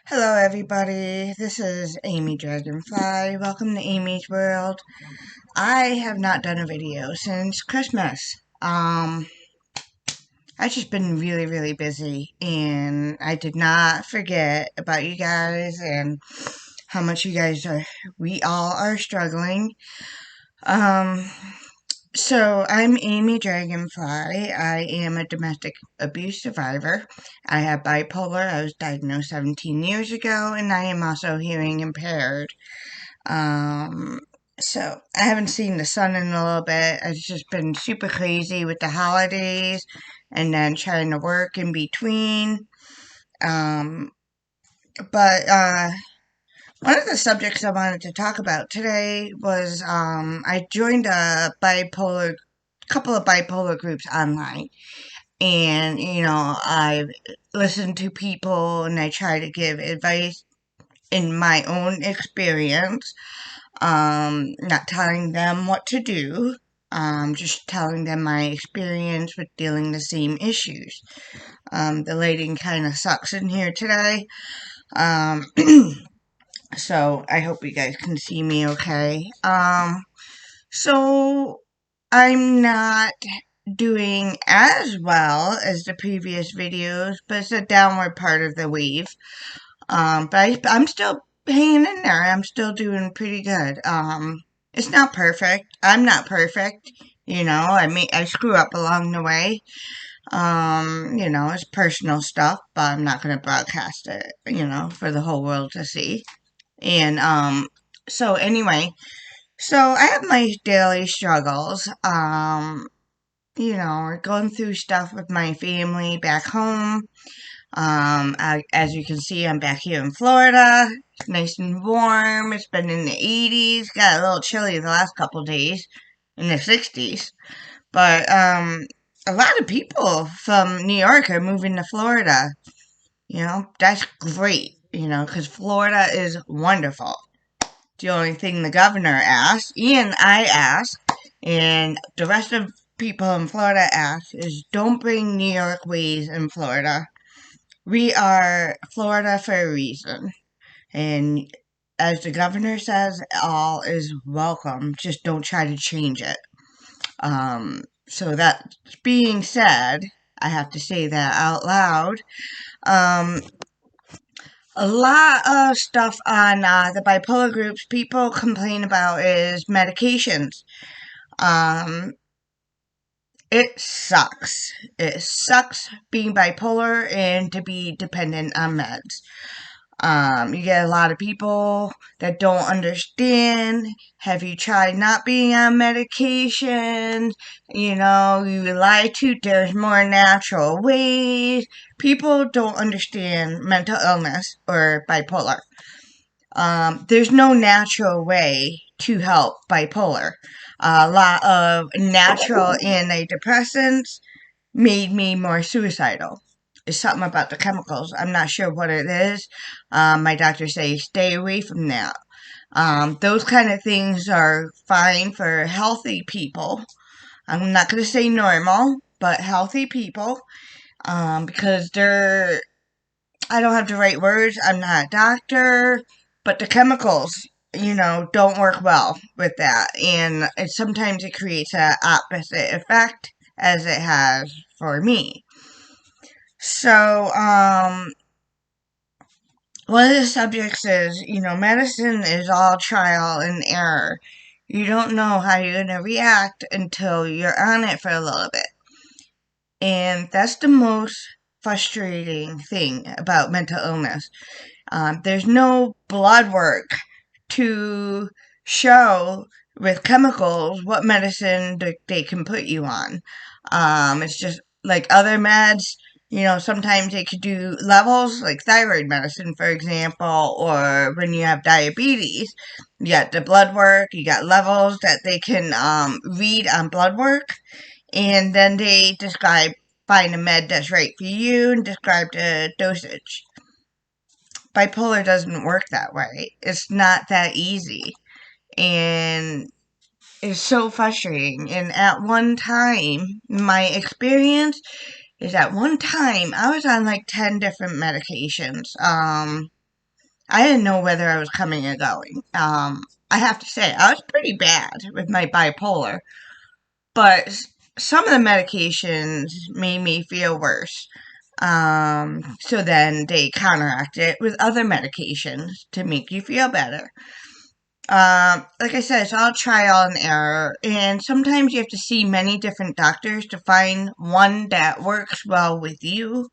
Hello everybody, this is Amy Dragonfly. Welcome to Amy's World. I have not done a video since Christmas. I've just been really busy and I did not forget about you guys and how much we all are struggling. Um, So, I'm Amy Dragonfly. I am a domestic abuse survivor. I have bipolar. I was diagnosed 17 years ago, and I am also hearing impaired. Um, so, I haven't seen the sun in a little bit. It's just been super crazy with the holidays and then trying to work in between. Um, but one of the subjects I wanted to talk about today was I joined a couple of bipolar groups online, and I listen to people and I try to give advice in my own experience, not telling them what to do, just telling them my experience with dealing the same issues. The lighting kind of sucks in here today. um So I hope you guys can see me okay. So I'm not doing as well as the previous videos, but it's a downward part of the wave. I'm still hanging in there. I'm still doing pretty good. It's not perfect. I'm not perfect. I screw up along the way. It's personal stuff, but I'm not going to broadcast it, for the whole world to see. And, so anyway, so I have my daily struggles. Going through stuff with my family back home. As you can see, I'm back here in Florida. It's nice and warm. It's been in the 80s. Got a little chilly the last couple days, in the 60s. But, a lot of people from New York are moving to Florida. That's great, because Florida is wonderful. The only thing the governor asked, and I asked, and the rest of people in Florida asked, is don't bring New York ways in Florida. We are Florida for a reason. And as the governor says, all is welcome. Just don't try to change it. So that being said, I have to say that out loud. Um, a lot of stuff on the bipolar groups people complain about is medications. Um, it sucks. It sucks being bipolar and to be dependent on meds. You get a lot of people that don't understand. Have you tried not being on medication? You rely to, there's more natural ways. People don't understand mental illness or bipolar. There's no natural way to help bipolar. A lot of natural antidepressants made me more suicidal. It's something about the chemicals. I'm not sure what it is. My doctor says stay away from that. Those kind of things are fine for healthy people. I'm not going to say normal, but healthy people. Because I don't have the right words. I'm not a doctor, but the chemicals, don't work well with that. And sometimes it creates an opposite effect as it has for me. So, one of the subjects is, medicine is all trial and error. You don't know how you're going to react until you're on it for a little bit. And that's the most frustrating thing about mental illness. There's no blood work to show with chemicals what medicine they can put you on. It's just like other meds. Sometimes they could do levels, like thyroid medicine, for example, or when you have diabetes, you got the blood work, you got levels that they can read on blood work, and then they find a med that's right for you and describe the dosage. Bipolar doesn't work that way. It's not that easy. And it's so frustrating. And at one time, my experience is at one time, I was on like 10 different medications. I didn't know whether I was coming or going. I have to say, I was pretty bad with my bipolar, but some of the medications made me feel worse. So then they counteract it with other medications to make you feel better. Like I said, it's all trial and error, and sometimes you have to see many different doctors to find one that works well with you,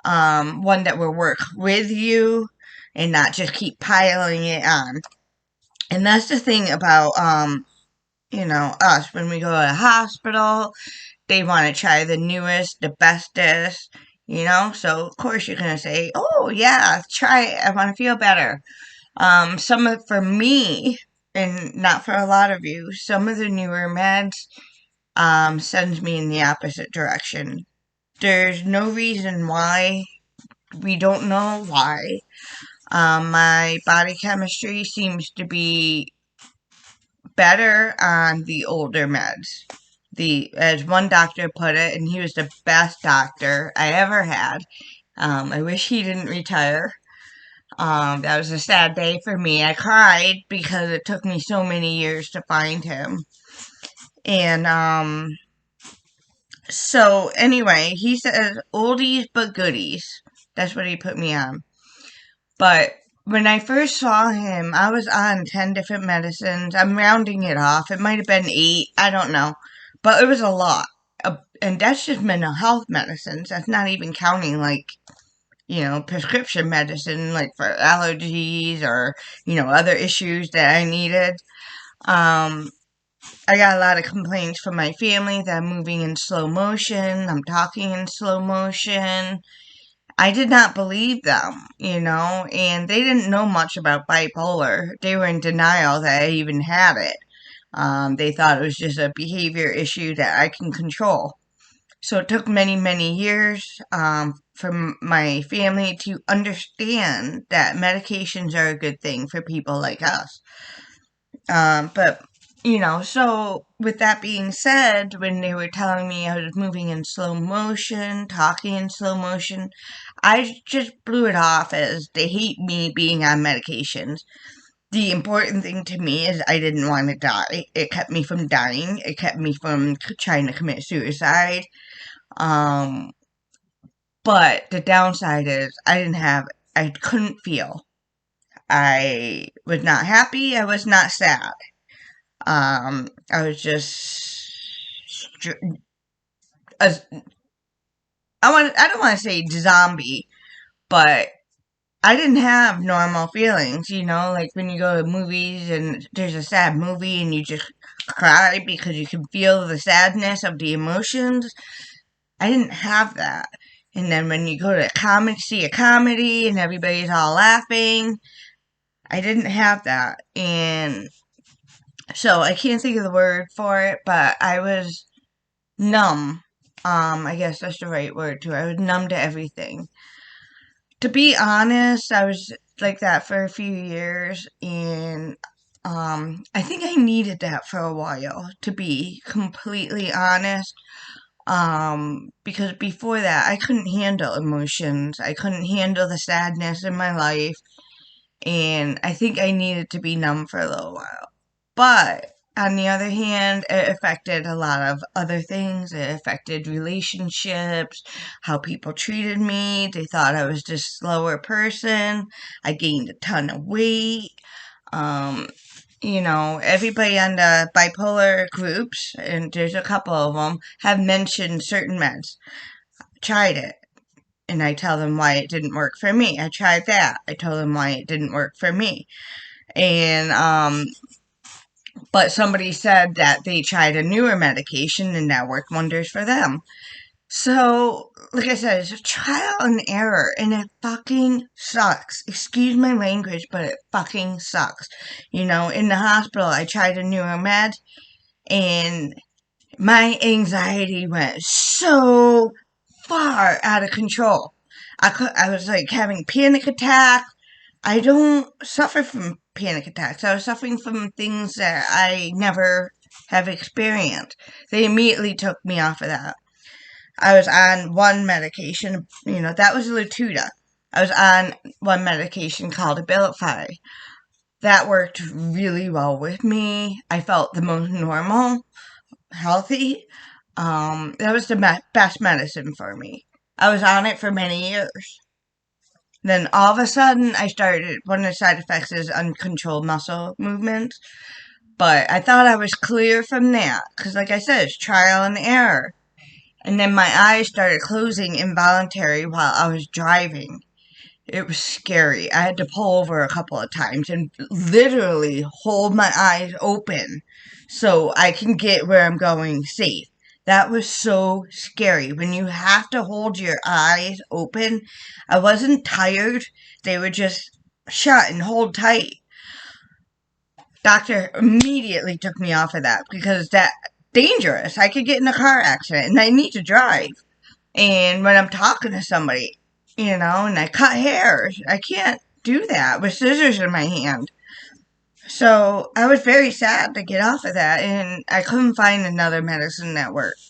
one that will work with you, and not just keep piling it on. And that's the thing about, us when we go to the hospital. They want to try the newest, the bestest, So of course you're gonna say, "Oh yeah, try it. I want to feel better." For me, and not for a lot of you, some of the newer meds sends me in the opposite direction. There's no reason why. We don't know why. My body chemistry seems to be better on the older meds. As one doctor put it, and he was the best doctor I ever had. I wish he didn't retire. That was a sad day for me. I cried because it took me so many years to find him. And so anyway, he says oldies but goodies. That's what he put me on. But when I first saw him, I was on 10 different medicines. I'm rounding it off. It might have been 8. I don't know. But it was a lot. And that's just mental health medicines. That's not even counting, like, prescription medicine, like for allergies or, other issues that I needed. I got a lot of complaints from my family that I'm moving in slow motion. I'm talking in slow motion. I did not believe them, and they didn't know much about bipolar. They were in denial that I even had it. They thought it was just a behavior issue that I can control. So it took many, many years for my family to understand that medications are a good thing for people like us. But so with that being said, when they were telling me I was moving in slow motion, talking in slow motion, I just blew it off as they hate me being on medications. The important thing to me is I didn't want to die. It kept me from dying. It kept me from trying to commit suicide. Um, but the downside is I couldn't feel. I was not happy. I was not sad. I was just, as I don't want to say zombie, but I didn't have normal feelings, like when you go to movies and there's a sad movie and you just cry because you can feel the sadness of the emotions. I didn't have that. And then when you go to see a comedy and everybody's all laughing, I didn't have that. And so I can't think of the word for it, but I was numb. I guess that's the right word too. I was numb to everything. To be honest, I was like that for a few years, and I think I needed that for a while, to be completely honest. Because before that, I couldn't handle emotions. I couldn't handle the sadness in my life, and I think I needed to be numb for a little while. But on the other hand, it affected a lot of other things. It affected relationships, how people treated me. They thought I was just a slower person. I gained a ton of weight. Um, everybody on the bipolar groups, and there's a couple of them, have mentioned certain meds. Tried it. And I tell them why it didn't work for me. I tried that. I told them why it didn't work for me. And but somebody said that they tried a newer medication and that worked wonders for them. So, like I said, it's a trial and error, and it fucking sucks. Excuse my language, but it fucking sucks. In the hospital, I tried a newer med, and my anxiety went so far out of control. I was like having panic attacks. I don't suffer from panic attacks. I was suffering from things that I never have experienced. They immediately took me off of that. I was on one medication, that was Latuda. I was on one medication called Abilify. That worked really well with me. I felt the most normal, healthy. That was the best medicine for me. I was on it for many years. Then all of a sudden, I started, one of the side effects is uncontrolled muscle movements. But I thought I was clear from that. Because, like I said, it's trial and error. And then my eyes started closing involuntarily while I was driving. It was scary. I had to pull over a couple of times and literally hold my eyes open so I can get where I'm going safe. That was so scary. When you have to hold your eyes open, I wasn't tired. They were just shut and hold tight. Doctor immediately took me off of that because that's dangerous. I could get in a car accident and I need to drive. And when I'm talking to somebody, and I cut hair, I can't do that with scissors in my hand. So I was very sad to get off of that, and I couldn't find another medicine that worked.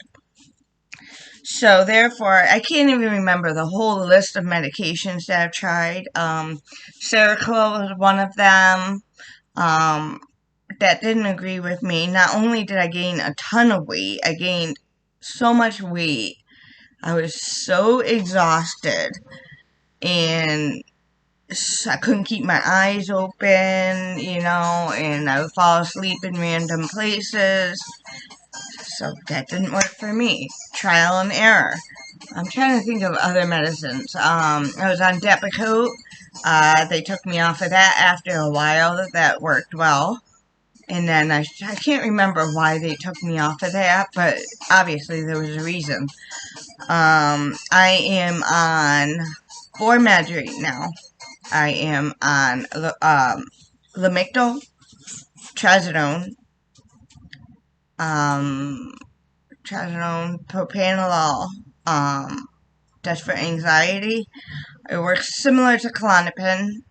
So therefore, I can't even remember the whole list of medications that I've tried. Seroquel was one of them. That didn't agree with me. Not only did I gain a ton of weight, I gained so much weight. I was so exhausted, and I couldn't keep my eyes open, and I would fall asleep in random places. So that didn't work for me. Trial and error. I'm trying to think of other medicines. I was on Depakote. They took me off of that after a while. That worked well. And then I can't remember why they took me off of that, but obviously there was a reason. I am on 4 meds right now. I am on Lamictal, Trazodone, Propranolol. That's for anxiety. It works similar to Klonopin.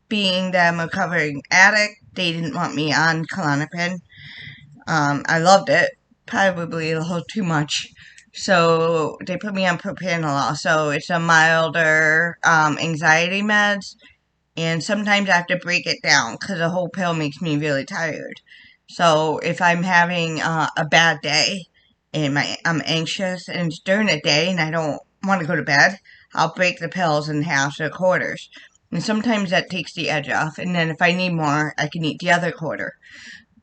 Being that I'm a recovering addict, they didn't want me on Klonopin. I loved it. Probably a little too much. So they put me on propranolol. So it's a milder anxiety meds. And sometimes I have to break it down because a whole pill makes me really tired. So if I'm having a bad day and I'm anxious and it's during the day and I don't want to go to bed, I'll break the pills in halves or quarters. And sometimes that takes the edge off. And then if I need more, I can eat the other quarter.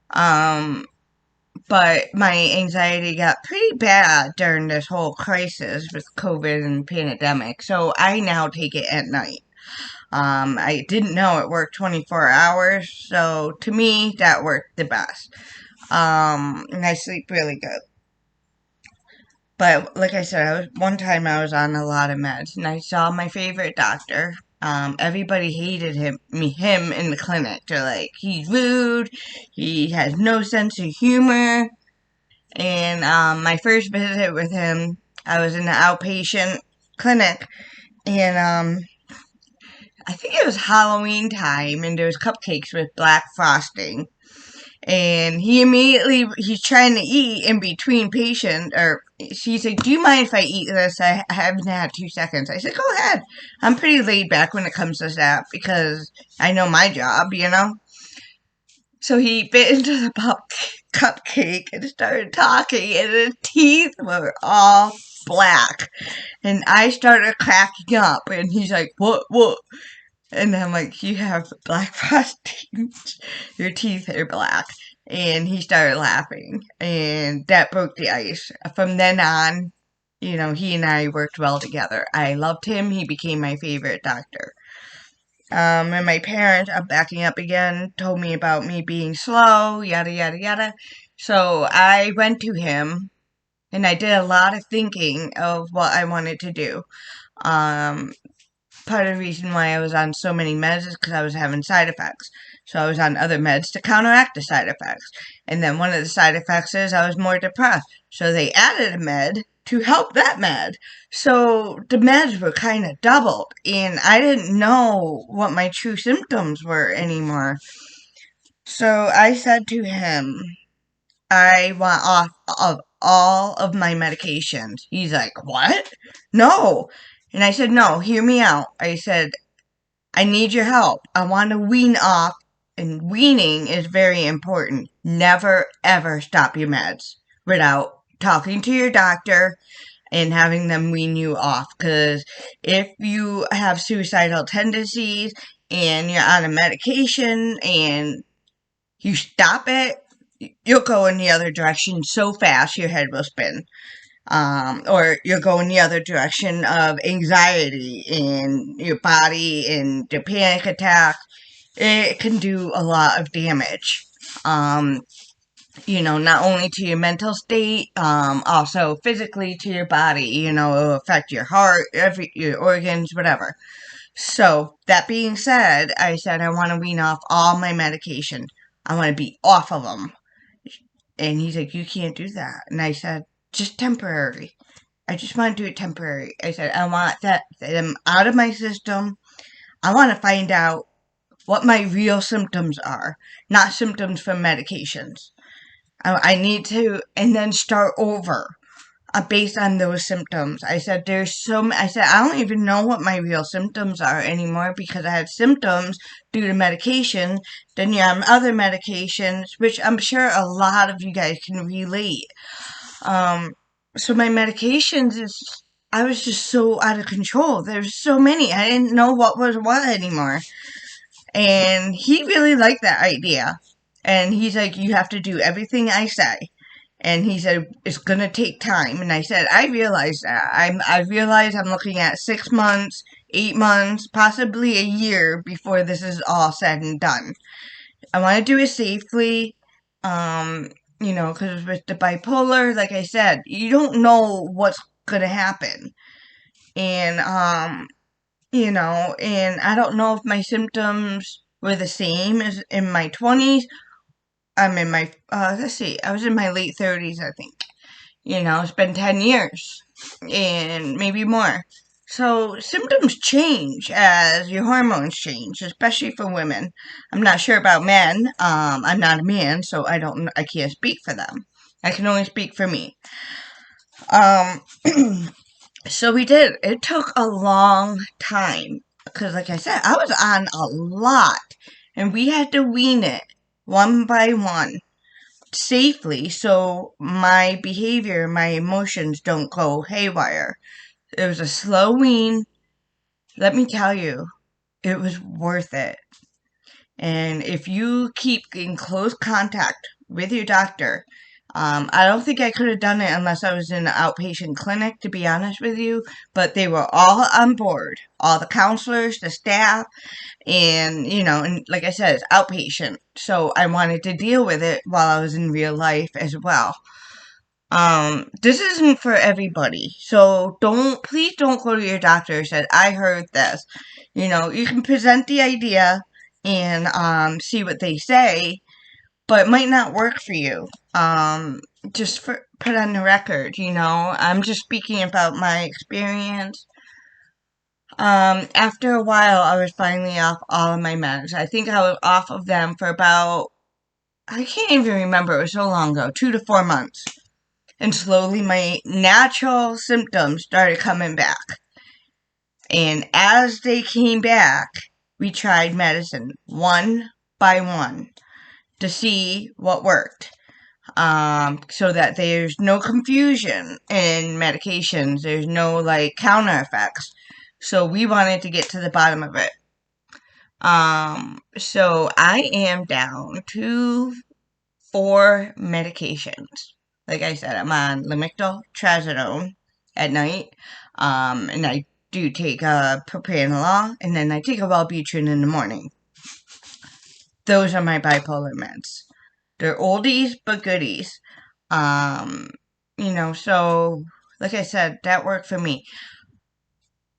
But my anxiety got pretty bad during this whole crisis with COVID and pandemic. So I now take it at night. I didn't know it worked 24 hours. So to me, that worked the best. And I sleep really good. But like I said, one time I was on a lot of meds and I saw my favorite doctor. Everybody hated him in the clinic. They're like, he's rude, he has no sense of humor. And my first visit with him, I was in the outpatient clinic, and I think it was Halloween time, and there was cupcakes with black frosting. And he's trying to eat in between patients, or she's like, do you mind if I eat this? I haven't had 2 seconds. I said, go ahead. I'm pretty laid back when it comes to that because I know my job. So he bit into the cupcake and started talking, and his teeth were all black. And I started cracking up, and he's like, what? And I'm like, you have black frosting. Your teeth are black. And he started laughing, and that broke the ice. From then on, he and I worked well together. I loved him. He became my favorite doctor. And my parents, I'm backing up again, told me about me being slow, yada, yada, yada. So I went to him, and I did a lot of thinking of what I wanted to do. Part of the reason why I was on so many meds is because I was having side effects. So I was on other meds to counteract the side effects. And then one of the side effects is I was more depressed. So they added a med to help that med. So the meds were kind of doubled. And I didn't know what my true symptoms were anymore. So I said to him, I want off of all of my medications. He's like, what? No. And I said, no, hear me out. I said, I need your help. I want to wean off, and weaning is very important. Never, ever stop your meds without talking to your doctor and having them wean you off. Because if you have suicidal tendencies and you're on a medication and you stop it, you'll go in the other direction so fast your head will spin. Or you'll go in the other direction of anxiety in your body and the panic attack. It can do a lot of damage. Not only to your mental state, also physically to your body. It'll affect your heart, your organs, whatever. So, that being said, I said I want to wean off all my medication. I want to be off of them. And he's like, you can't do that. And I said, just temporary. I just want to do it temporary. I said, I want them out of my system. I want to find out what my real symptoms are, not symptoms from medications. I need to, and then start over based on those symptoms. I said, I said, I don't even know what my real symptoms are anymore because I had symptoms due to medication. Then you're on other medications, which I'm sure a lot of you guys can relate. So my medications I was just so out of control. There's so many. I didn't know what was what anymore. And he really liked that idea. And he's like, you have to do everything I say. And he said, it's going to take time. And I said, I realize that. I realize I'm looking at 6 months, 8 months, possibly a year before this is all said and done. I want to do it safely. Because with the bipolar, like I said, you don't know what's going to happen. And, and I don't know if my symptoms were the same as in my 20s. I'm in my, let's see, I was in my late 30s, I think. It's been 10 years and maybe more. So symptoms change as your hormones change, especially for women. I'm not sure about men. I'm not a man, so I can't speak for them. I can only speak for me. So we did. It took a long time because, like I said, I was on a lot, and we had to wean it one by one safely so my behavior, my emotions don't go haywire. It was a slow wean. Let me tell you, it was worth it. And if you keep in close contact with your doctor, I don't think I could have done it unless I was in an outpatient clinic, to be honest with you. But they were all on board, all the counselors, the staff, and like I said, it's outpatient. So I wanted to deal with it while I was in real life as well. This isn't for everybody. So please don't go to your doctor and say, I heard this. You can present the idea and see what they say, but it might not work for you. Just put on the record, I'm just speaking about my experience. After a while, I was finally off all of my meds. I think I was off of them for about, I can't even remember, it was so long ago, 2 to 4 months. And slowly my natural symptoms started coming back. And as they came back, we tried medicine one by one to see what worked. So that there's no confusion in medications. There's no counter effects. So we wanted to get to the bottom of it. So I am down to 4 medications. Like I said, I'm on Lamictal, Trazodone at night. And I do take propranolol, and then I take a Wellbutrin in the morning. Those are my bipolar meds. They're oldies but goodies. So like I said, that worked for me.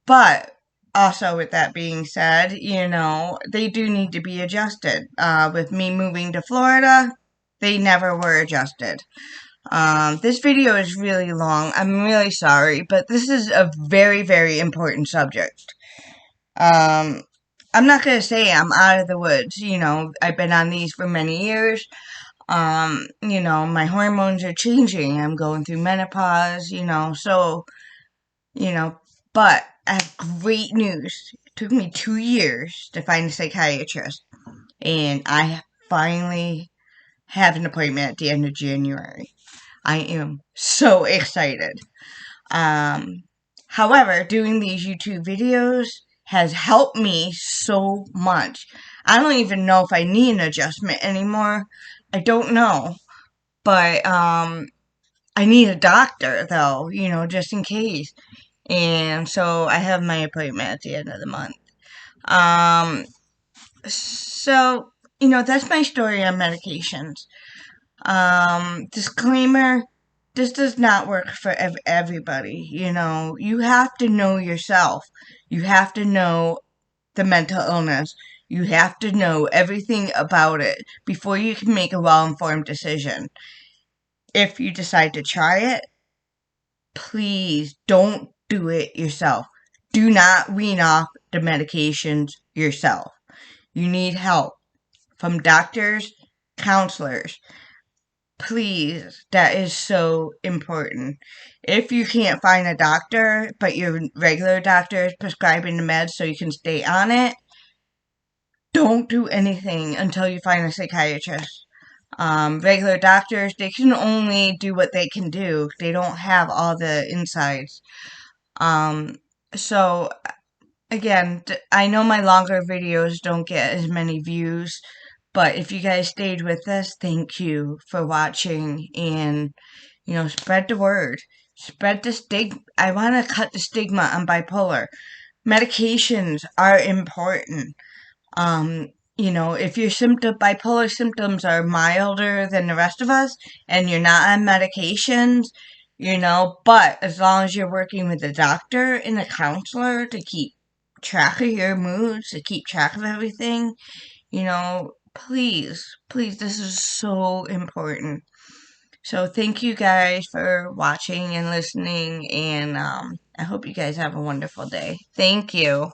But also, with that being said, they do need to be adjusted. With me moving to Florida, they never were adjusted. This video is really long. I'm really sorry, but this is a very, very important subject. I'm not going to say I'm out of the woods. I've been on these for many years. My hormones are changing. I'm going through menopause, but I have great news. It took me 2 years to find a psychiatrist, and I finally have an appointment at the end of January. I am so excited. Um, However, doing these YouTube videos has helped me so much. I don't even know if I need an adjustment anymore. I don't know. But I need a doctor though, just in case. And so I have my appointment at the end of the month. Um so, that's my story on medications. Disclaimer, this does not work for everybody. You have to know yourself. You have to know the mental illness. You have to know everything about it before you can make a well-informed decision. If you decide to try it, please don't do it yourself. Do not wean off the medications yourself. You need help from doctors, counselors. Please, that is so important. If you can't find a doctor, but your regular doctor is prescribing the meds so you can stay on it, don't do anything until you find a psychiatrist. Regular doctors, they can only do what they can do. They don't have all the insights. Um, so again, I know my longer videos don't get as many views, but if you guys stayed with us, thank you for watching, and spread the word. Spread the stigma. I want to cut the stigma on bipolar. Medications are important. If your bipolar symptoms are milder than the rest of us and you're not on medications, but as long as you're working with a doctor and a counselor to keep track of your moods, to keep track of everything, please, please, this is so important. So thank you guys for watching and listening, and I hope you guys have a wonderful day. Thank you.